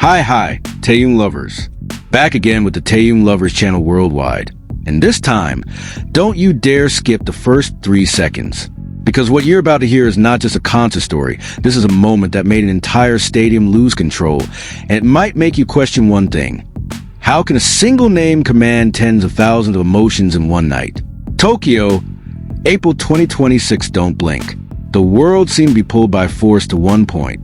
Hi, Taehyung lovers. Back again with the Taehyung Lovers channel worldwide. And this time, don't you dare skip the first 3 seconds. Because what you're about to hear is not just a concert story. This is a moment that made an entire stadium lose control. And it might make you question one thing. How can a single name command tens of thousands of emotions in one night? Tokyo, April 2026, don't blink. The world seemed to be pulled by force to one point.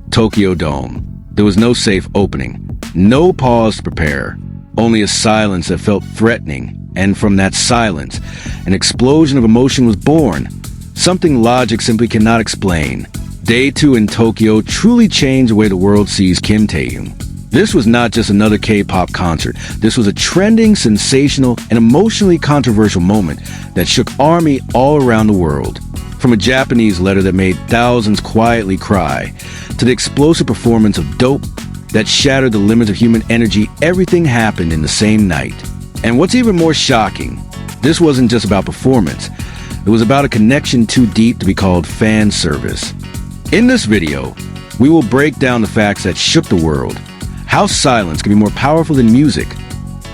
Tokyo Dome. There was no safe opening, no pause to prepare, only a silence that felt threatening, and from that silence, an explosion of emotion was born, something logic simply cannot explain. Day 2 in Tokyo truly changed the way the world sees Kim Taehyung. This was not just another K-pop concert. This was a trending, sensational, and emotionally controversial moment that shook ARMY all around the world. From a Japanese letter that made thousands quietly cry, to the explosive performance of Dope that shattered the limits of human energy, everything happened in the same night. And what's even more shocking, this wasn't just about performance. It was about a connection too deep to be called fan service. In this video, we will break down the facts that shook the world, how silence can be more powerful than music,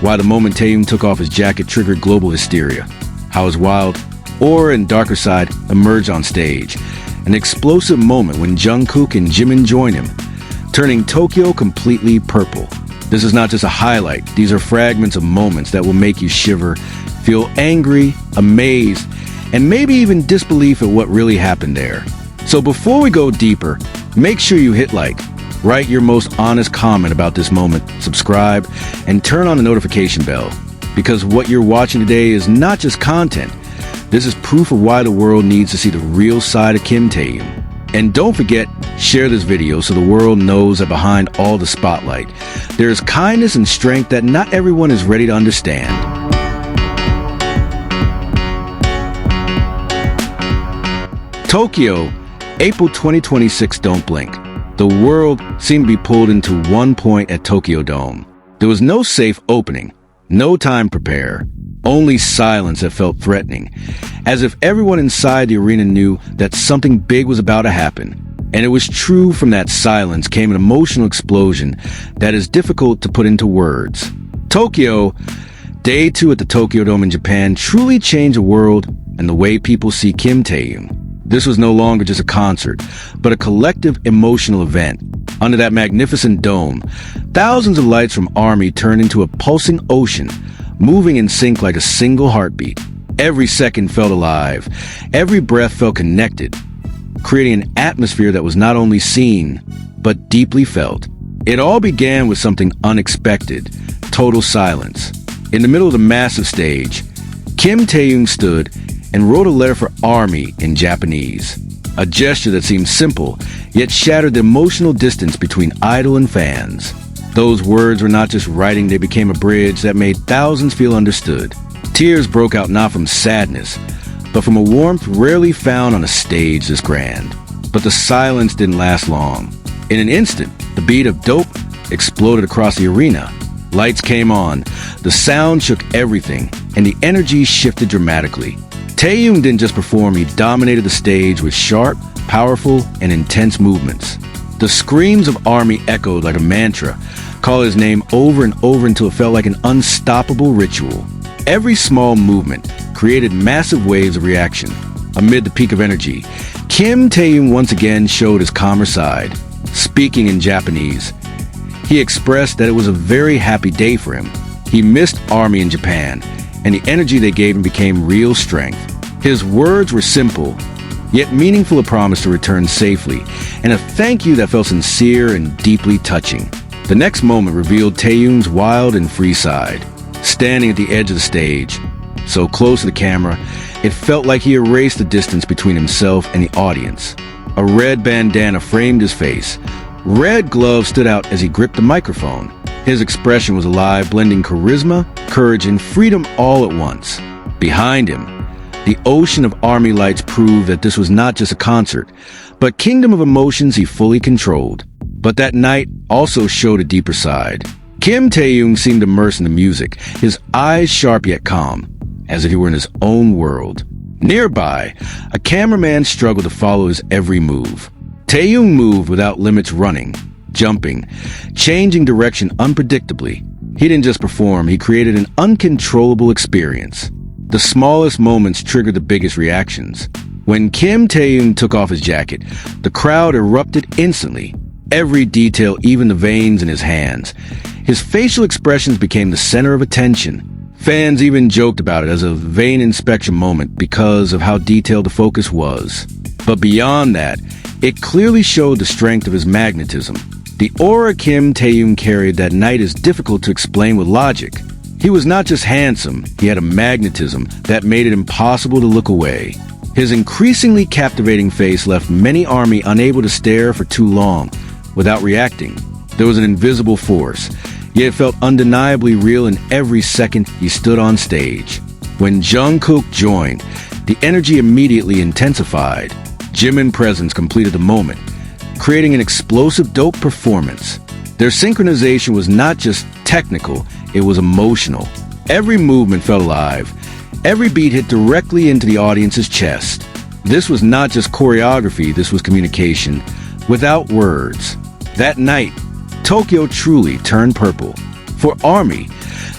why the moment Taehyung took off his jacket triggered global hysteria, how his wild aura and darker side emerged on stage, an explosive moment when Jungkook and Jimin joined him, turning Tokyo completely purple. This is not just a highlight, these are fragments of moments that will make you shiver, feel angry, amazed, and maybe even disbelief at what really happened there. So before we go deeper, make sure you hit like, write your most honest comment about this moment, subscribe, and turn on the notification bell. Because what you're watching today is not just content, this is proof of why the world needs to see the real side of Kim Taehyung. And don't forget, share this video so the world knows that behind all the spotlight, there is kindness and strength that not everyone is ready to understand. Tokyo, April 2026, don't blink. The world seemed to be pulled into one point at Tokyo Dome. There was no safe opening, no time to prepare, only silence that felt threatening, as if everyone inside the arena knew that something big was about to happen. And it was true. From that silence came an emotional explosion that is difficult to put into words. Tokyo, Day 2 at the Tokyo Dome in Japan truly changed the world and the way people see Kim Taehyung. This was no longer just a concert, but a collective emotional event. Under that magnificent dome, thousands of lights from ARMY turned into a pulsing ocean, moving in sync like a single heartbeat. Every second felt alive. Every breath felt connected, creating an atmosphere that was not only seen, but deeply felt. It all began with something unexpected: total silence. In the middle of the massive stage, Kim Taehyung stood and wrote a letter for ARMY in Japanese. A gesture that seemed simple, yet shattered the emotional distance between idol and fans. Those words were not just writing, they became a bridge that made thousands feel understood. Tears broke out not from sadness, but from a warmth rarely found on a stage this grand. But the silence didn't last long. In an instant, the beat of Dope exploded across the arena. Lights came on, the sound shook everything, and the energy shifted dramatically. Taehyung didn't just perform, he dominated the stage with sharp, powerful, and intense movements. The screams of ARMY echoed like a mantra, calling his name over and over until it felt like an unstoppable ritual. Every small movement created massive waves of reaction. Amid the peak of energy, Kim Taehyung once again showed his calmer side. Speaking in Japanese, he expressed that it was a very happy day for him. He missed ARMY in Japan, and the energy they gave him became real strength. His words were simple, yet meaningful: a promise to return safely, and a thank you that felt sincere and deeply touching. The next moment revealed Taehyung's wild and free side. Standing at the edge of the stage, so close to the camera, it felt like he erased the distance between himself and the audience. A red bandana framed his face. Red gloves stood out as he gripped the microphone. His expression was alive, blending charisma, courage, and freedom all at once. Behind him, the ocean of ARMY lights proved that this was not just a concert, but kingdom of emotions he fully controlled. But that night also showed a deeper side. Kim Taehyung seemed immersed in the music, his eyes sharp yet calm, as if he were in his own world. Nearby, a cameraman struggled to follow his every move. Taehyung moved without limits, running, jumping, changing direction unpredictably. He didn't just perform, he created an uncontrollable experience. The smallest moments triggered the biggest reactions. When Kim Taehyung took off his jacket, the crowd erupted instantly. Every detail, even the veins in his hands. His facial expressions became the center of attention. Fans even joked about it as a vein inspection moment because of how detailed the focus was. But beyond that, it clearly showed the strength of his magnetism. The aura Kim Taehyung carried that night is difficult to explain with logic. He was not just handsome, he had a magnetism that made it impossible to look away. His increasingly captivating face left many ARMY unable to stare for too long without reacting. There was an invisible force, yet it felt undeniably real in every second he stood on stage. When Jungkook joined, the energy immediately intensified. Jimin's presence completed the moment, creating an explosive dope performance. Their synchronization was not just technical, it was emotional. Every movement felt alive. Every beat hit directly into the audience's chest. This was not just choreography, this was communication, without words. That night, Tokyo truly turned purple. For ARMY,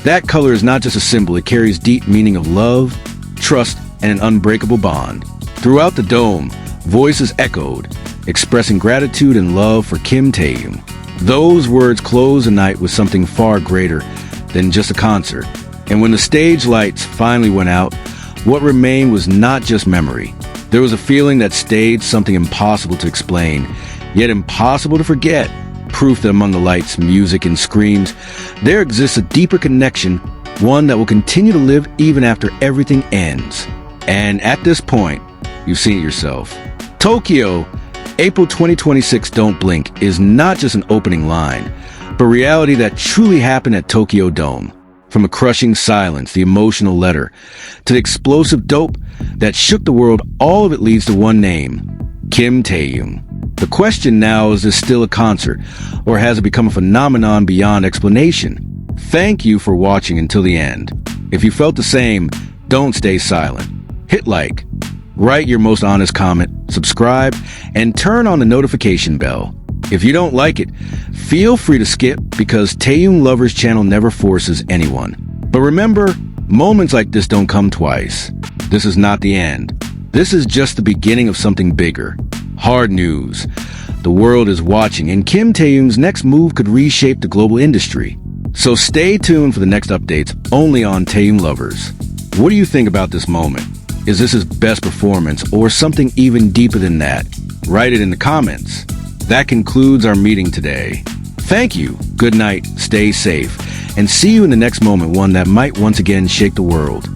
that color is not just a symbol, it carries deep meaning of love, trust, and an unbreakable bond. Throughout the dome, voices echoed, expressing gratitude and love for Kim Taehyung. Those words closed the night with something far greater than just a concert. And when the stage lights finally went out, what remained was not just memory. There was a feeling that stayed, something impossible to explain, yet impossible to forget. Proof that among the lights, music, and screams, there exists a deeper connection, one that will continue to live even after everything ends. And at this point, you've seen it yourself. Tokyo, April 2026 Don't Blink is not just an opening line, but reality that truly happened at Tokyo Dome. From a crushing silence, the emotional letter, to the explosive dope that shook the world, all of it leads to one name, Kim Taehyung. The question now is this still a concert, or has it become a phenomenon beyond explanation? Thank you for watching until the end. If you felt the same, don't stay silent. Hit like, write your most honest comment, subscribe, and turn on the notification bell. If you don't like it, feel free to skip because Taehyung Lovers channel never forces anyone. But remember, moments like this don't come twice. This is not the end. This is just the beginning of something bigger. Hard news. The world is watching, and Kim Taehyung's next move could reshape the global industry. So stay tuned for the next updates only on Taehyung Lovers. What do you think about this moment? Is this his best performance or something even deeper than that? Write it in the comments. That concludes our meeting today. Thank you, good night, stay safe, and see you in the next moment, one that might once again shake the world.